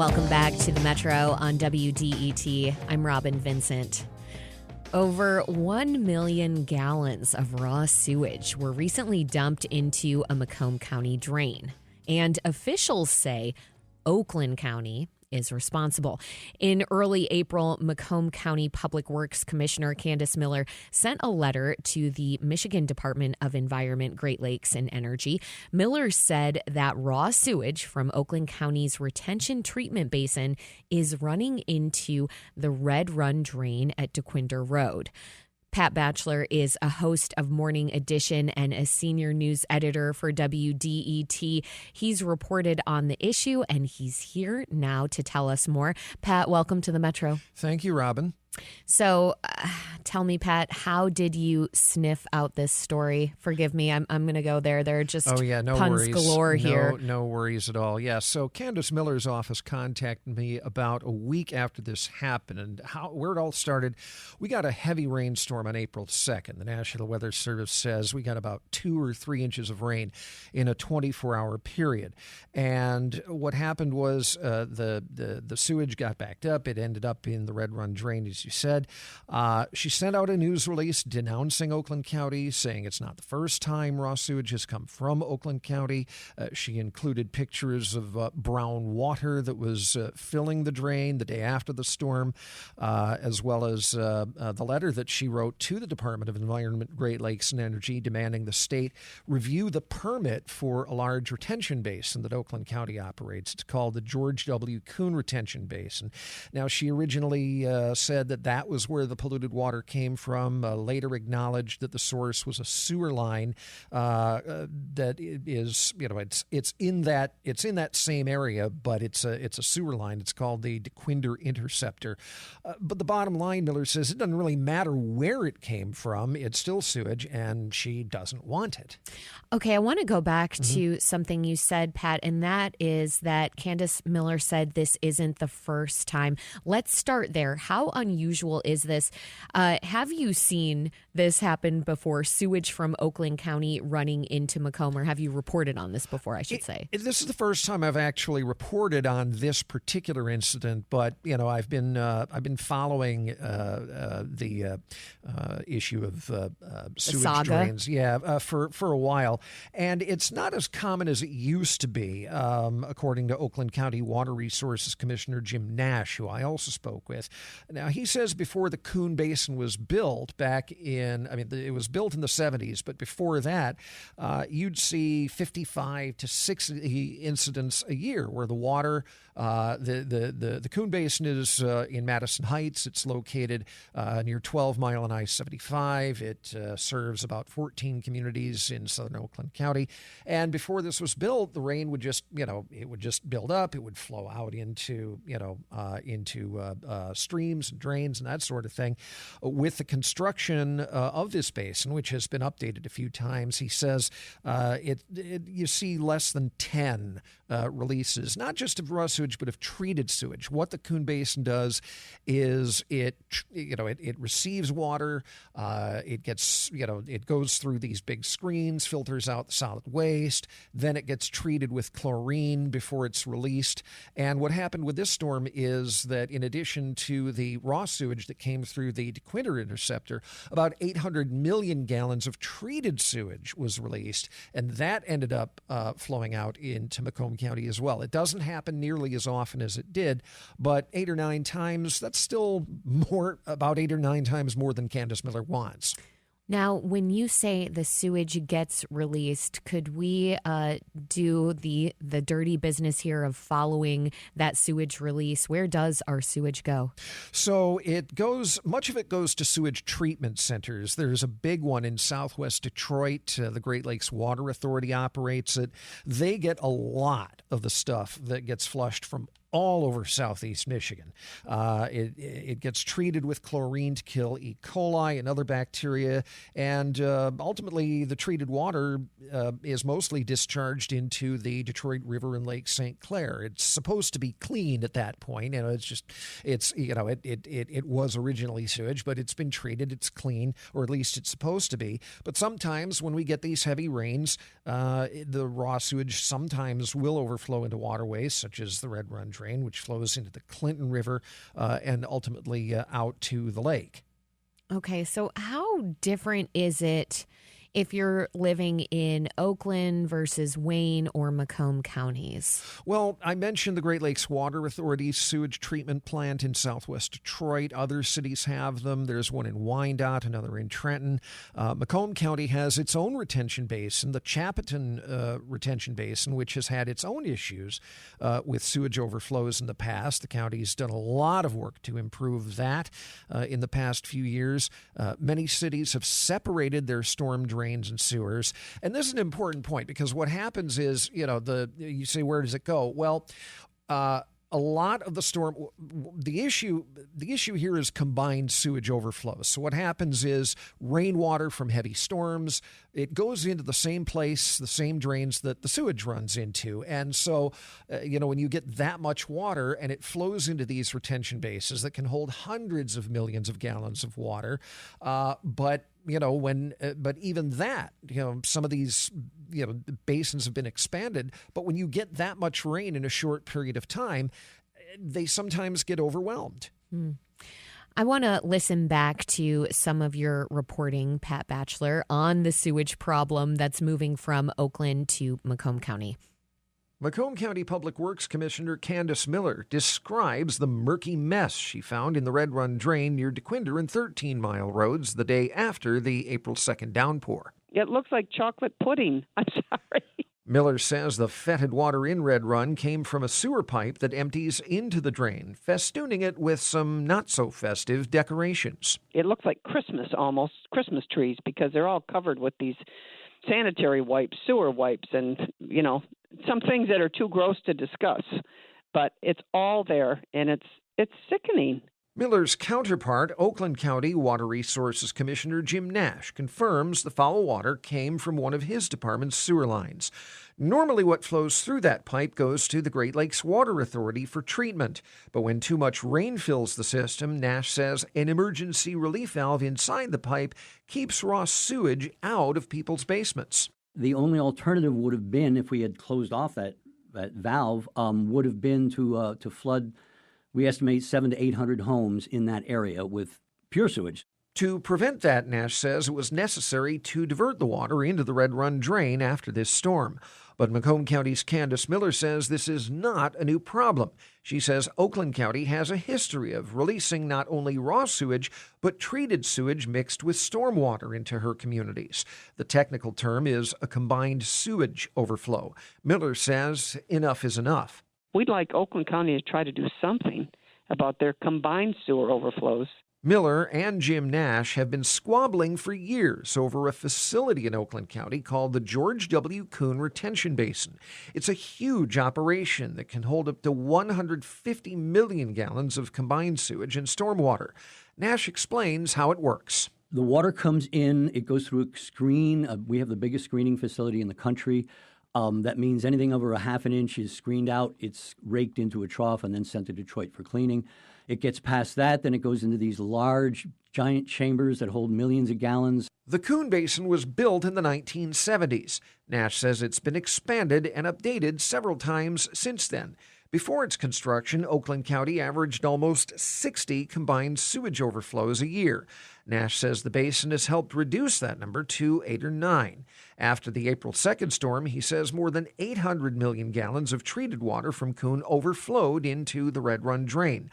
Welcome back to the Metro on WDET. I'm Robin Vincent. Over 1 million gallons of raw sewage were recently dumped into a Macomb County drain. And officials say Oakland County is responsible. In early April, Macomb County Public Works Commissioner Candice Miller sent a letter to the Michigan Department of Environment, Great Lakes, and Energy. Miller said that raw sewage from Oakland County's retention treatment basin is running into the Red Run drain at Dequindre Road. Pat Batcheller is a host of Morning Edition and a senior news editor for WDET. He's reported on the issue, and he's here now to tell us more. Pat, welcome to the Metro. Thank you, Robin. So tell me, Pat, how did you sniff out this story? Forgive me, I'm going to go there. There are just no puns worries. Galore here. No worries at all. Yeah, so Candice Miller's office contacted me about a week after this happened, and where it all started. We got a heavy rainstorm on April 2nd. The National Weather Service says we got about 2 or 3 inches of rain in a 24-hour period. And what happened was the sewage got backed up. It ended up in the Red Run drain, as you said. She sent out a news release denouncing Oakland County, saying it's not the first time raw sewage has come from Oakland County. She included pictures of brown water that was filling the drain the day after the storm, as well as the letter that she wrote to the Department of Environment, Great Lakes, and Energy, demanding the state review the permit for a large retention basin that Oakland County operates. It's called the George W. Kuhn Retention Basin. Now, she originally said that was where the polluted water came from, later acknowledged that the source was a sewer line that is, it's in that same area, but it's a sewer line. It's called the Dequindre Interceptor. But the bottom line, Miller says, it doesn't really matter where it came from. It's still sewage, and she doesn't want it. Okay, I want to go back to something you said, Pat, and that is that Candice Miller said this isn't the first time. Let's start there. How unusual is this? Have you seen this happen before, sewage from Oakland County running into Macomb, or have you reported on this before, I should say? This is the first time I've actually reported on this particular incident, but, I've been following the issue of sewage drains for a while, and it's not as common as it used to be, according to Oakland County Water Resources Commissioner Jim Nash, who I also spoke with. Now, he says before the Kuhn Basin was built it was built in the 70s, but before that, you'd see 55 to 60 incidents a year where the water, the Kuhn Basin is in Madison Heights. It's located near 12 Mile and I-75. It serves about 14 communities in southern Oakland County. And before this was built, the rain would just, it would just build up. It would flow out into streams and drains and that sort of thing. With the construction of this basin, which has been updated a few times, he says you see less than 10 releases, not just of raw sewage, but of treated sewage. What the Kuhn Basin does is it receives water, it goes through these big screens, filters out the solid waste, then it gets treated with chlorine before it's released. And what happened with this storm is that in addition to the raw sewage that came through the Dequindre Interceptor, about 800 million gallons of treated sewage was released, and that ended up flowing out into Macomb County as well. It doesn't happen nearly as often as it did, but 8 or 9 times, that's still about 8 or 9 times more than Candice Miller wants. Now, when you say the sewage gets released, could we do the dirty business here of following that sewage release? Where does our sewage go? So much of it goes to sewage treatment centers. There's a big one in southwest Detroit. The Great Lakes Water Authority operates it. They get a lot of the stuff that gets flushed from all over southeast Michigan. It gets treated with chlorine to kill E. coli and other bacteria, and ultimately the treated water is mostly discharged into the Detroit River and Lake St. Clair. It's supposed to be clean at that point. It was originally sewage, but it's been treated. It's clean, or at least it's supposed to be. But sometimes when we get these heavy rains, the raw sewage sometimes will overflow into waterways, such as the Red Run drain, which flows into the Clinton River and ultimately out to the lake. Okay, so how different is it if you're living in Oakland versus Wayne or Macomb counties? Well, I mentioned the Great Lakes Water Authority's sewage treatment plant in southwest Detroit. Other cities have them. There's one in Wyandotte, another in Trenton. Macomb County has its own retention basin, the Chapiton Retention Basin, which has had its own issues with sewage overflows in the past. The county's done a lot of work to improve that in the past few years. Many cities have separated their storm drains and sewers. And this is an important point because what happens is, you say, where does it go? Well, a lot of the storm, the issue here is combined sewage overflows. So what happens is rainwater from heavy storms, it goes into the same place, the same drains that the sewage runs into. And so, when you get that much water and it flows into these retention bases that can hold hundreds of millions of gallons of water, but even that, some of these, basins have been expanded, but when you get that much rain in a short period of time, they sometimes get overwhelmed. I want to listen back to some of your reporting, Pat Batcheller, on the sewage problem that's moving from Oakland to Macomb County. Macomb County Public Works Commissioner Candice Miller describes the murky mess she found in the Red Run drain near Dequindre and 13 Mile Roads the day after the April 2nd downpour. It looks like chocolate pudding. I'm sorry. Miller says the fetid water in Red Run came from a sewer pipe that empties into the drain, festooning it with some not-so-festive decorations. It looks like Christmas, almost, Christmas trees, because they're all covered with these sanitary wipes, sewer wipes, and, some things that are too gross to discuss. But it's all there, and it's sickening. Miller's counterpart, Oakland County Water Resources Commissioner Jim Nash, confirms the foul water came from one of his department's sewer lines. Normally what flows through that pipe goes to the Great Lakes Water Authority for treatment. But when too much rain fills the system, Nash says an emergency relief valve inside the pipe keeps raw sewage out of people's basements. The only alternative would have been, if we had closed off that valve, would have been to flood. We estimate 700 to 800 homes in that area with pure sewage. To prevent that, Nash says it was necessary to divert the water into the Red Run drain after this storm. But Macomb County's Candice Miller says this is not a new problem. She says Oakland County has a history of releasing not only raw sewage, but treated sewage mixed with stormwater into her communities. The technical term is a combined sewage overflow. Miller says enough is enough. We'd like Oakland County to try to do something about their combined sewer overflows. Miller and Jim Nash have been squabbling for years over a facility in Oakland County called the George W. Kuhn Retention Basin. It's a huge operation that can hold up to 150 million gallons of combined sewage and stormwater. Nash explains how it works. The water comes in, it goes through a screen. We have the biggest screening facility in the country. That means anything over a half an inch is screened out. It's raked into a trough and then sent to Detroit for cleaning. It gets past that, then it goes into these large, giant chambers that hold millions of gallons. The Kuhn Basin was built in the 1970s. Nash says it's been expanded and updated several times since then. Before its construction, Oakland County averaged almost 60 combined sewage overflows a year. Nash says the basin has helped reduce that number to 8 or 9. After the April 2nd storm, he says more than 800 million gallons of treated water from Kuhn overflowed into the Red Run drain.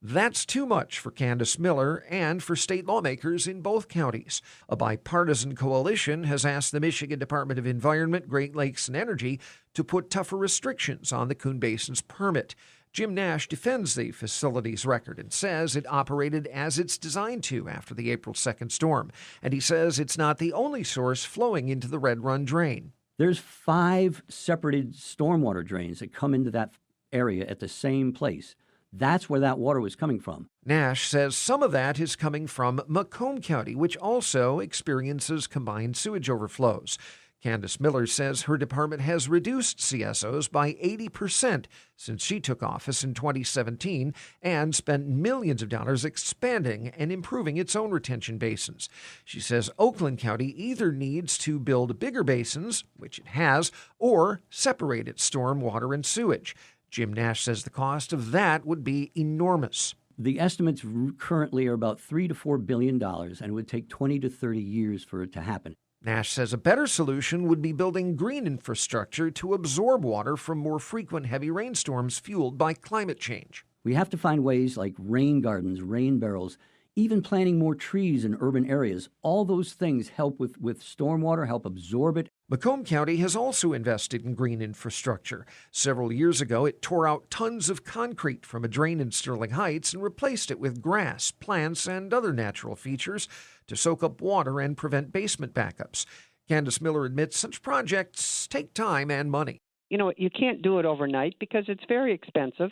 That's too much for Candice Miller and for state lawmakers in both counties. A bipartisan coalition has asked the Michigan Department of Environment, Great Lakes, and Energy to put tougher restrictions on the Kuhn Basin's permit. Jim Nash defends the facility's record and says it operated as it's designed to after the April 2nd storm. And he says it's not the only source flowing into the Red Run drain. There's 5 separated stormwater drains that come into that area at the same place. That's where that water was coming from. Nash says some of that is coming from Macomb County, which also experiences combined sewage overflows. Candice Miller says her department has reduced CSOs by 80% since she took office in 2017 and spent millions of dollars expanding and improving its own retention basins. She says Oakland County either needs to build bigger basins, which it has, or separate its storm water and sewage. Jim Nash says the cost of that would be enormous. The estimates currently are about $3 to $4 billion, and it would take 20 to 30 years for it to happen. Nash says a better solution would be building green infrastructure to absorb water from more frequent heavy rainstorms fueled by climate change. We have to find ways like rain gardens, rain barrels, even planting more trees in urban areas. All those things help with stormwater, help absorb it. Macomb County has also invested in green infrastructure. Several years ago, it tore out tons of concrete from a drain in Sterling Heights and replaced it with grass, plants, and other natural features to soak up water and prevent basement backups. Candice Miller admits such projects take time and money. You know, you can't do it overnight because it's very expensive,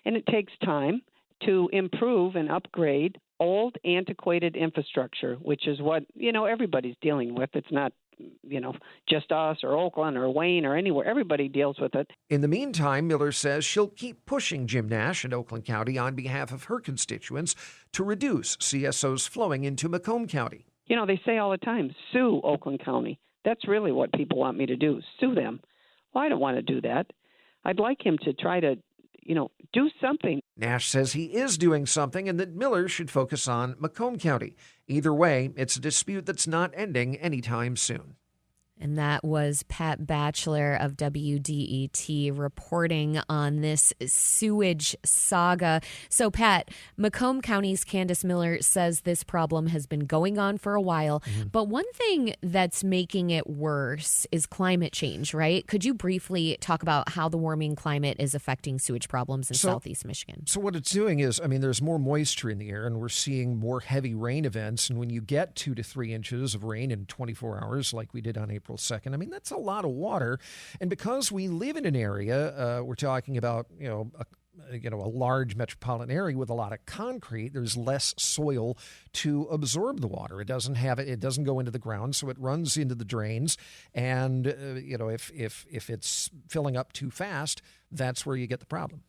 and it takes time to improve and upgrade old, antiquated infrastructure, which is what, everybody's dealing with. It's not, just us or Oakland or Wayne or anywhere. Everybody deals with it. In the meantime, Miller says she'll keep pushing Jim Nash and Oakland County on behalf of her constituents to reduce CSOs flowing into Macomb County. They say all the time, sue Oakland County. That's really what people want me to do, sue them. Well, I don't want to do that. I'd like him to try to, do something. Nash says he is doing something and that Miller should focus on Macomb County. Either way, it's a dispute that's not ending anytime soon. And that was Pat Batcheller of WDET reporting on this sewage saga. So, Pat, Macomb County's Candice Miller says this problem has been going on for a while. Mm-hmm. But one thing that's making it worse is climate change, right? Could you briefly talk about how the warming climate is affecting sewage problems in southeast Michigan? So what it's doing is, there's more moisture in the air and we're seeing more heavy rain events. And when you get 2 to 3 inches of rain in 24 hours, like we did on April 2nd. That's a lot of water. And because we live in an area, we're talking about, a large metropolitan area with a lot of concrete, there's less soil to absorb the water. It doesn't go into the ground, so it runs into the drains. And, if it's filling up too fast, that's where you get the problem.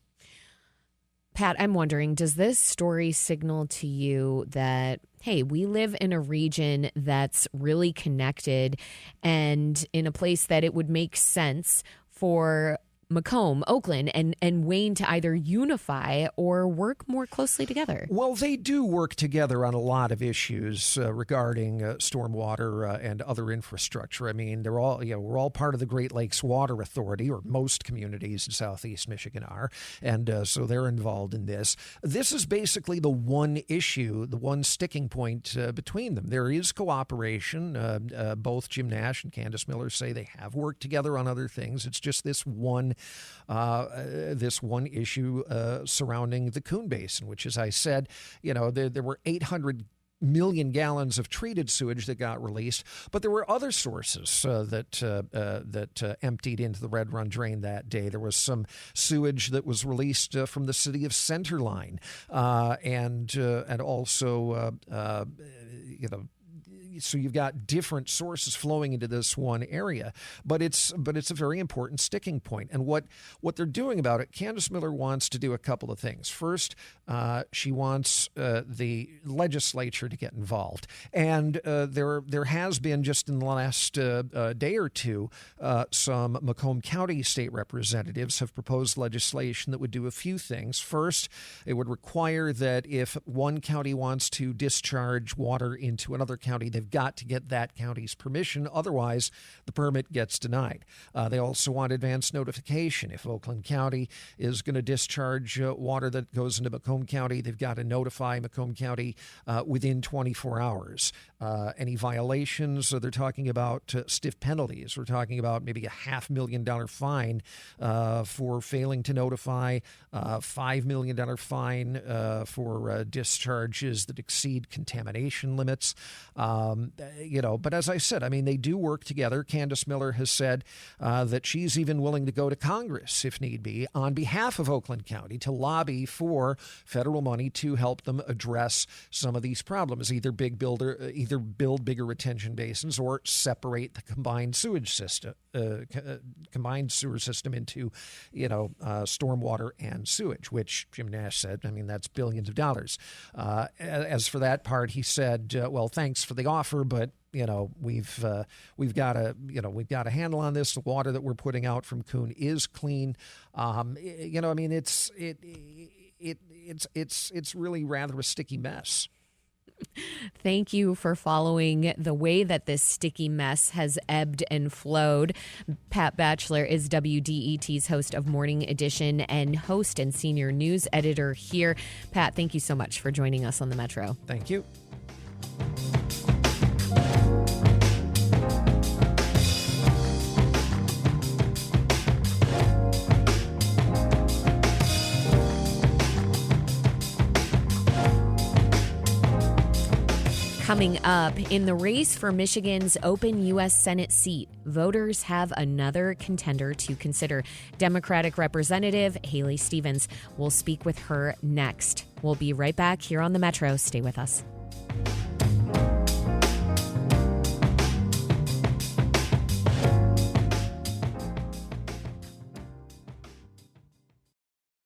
Pat, I'm wondering, does this story signal to you that, hey, we live in a region that's really connected and in a place that it would make sense for Macomb, Oakland, and Wayne to either unify or work more closely together? Well, they do work together on a lot of issues regarding stormwater and other infrastructure. They're all, we're all part of the Great Lakes Water Authority, or most communities in southeast Michigan are, and so they're involved in this. This is basically the one issue, the one sticking point between them. There is cooperation. Both Jim Nash and Candice Miller say they have worked together on other things. It's just this one issue surrounding the Coon Basin, which, as I said, there were 800 million gallons of treated sewage that got released, but there were other sources that emptied into the Red Run Drain that day. There was some sewage that was released from the city of Centerline, and also so you've got different sources flowing into this one area, but it's a very important sticking point. And what they're doing about it, Candice Miller wants to do a couple of things. First, she wants the legislature to get involved, and there has been just in the last day or two, some Macomb County state representatives have proposed legislation that would do a few things. First, it would require that if one county wants to discharge water into another county, they've got to get that county's permission. Otherwise, the permit gets denied. They also want advance notification. If Oakland County is going to discharge water that goes into Macomb County, they've got to notify Macomb County within 24 hours. Any violations, they're talking about stiff penalties. We're talking about maybe a $500,000 fine for failing to notify, $5 million fine for discharges that exceed contamination limits. But as I said, they do work together. Candice Miller has said that she's even willing to go to Congress, if need be, on behalf of Oakland County to lobby for federal money to help them address some of these problems, either build bigger retention basins or separate the combined sewage system, combined sewer system into, stormwater and sewage, which Jim Nash said, that's billions of dollars. As for that part, he said, well, thanks for the offer, but we've got a handle on this. The water that we're putting out from Coon is clean. It's really rather a sticky mess. Thank you for following the way that this sticky mess has ebbed and flowed. Pat Batcheller is WDET's host of Morning Edition and host and senior news editor here. Pat, thank you so much for joining us on the Metro. Thank you. Coming up, in the race for Michigan's open U.S. Senate seat, voters have another contender to consider. Democratic Representative Haley Stevens. We'll speak with her next. We'll be right back here on the Metro. Stay with us.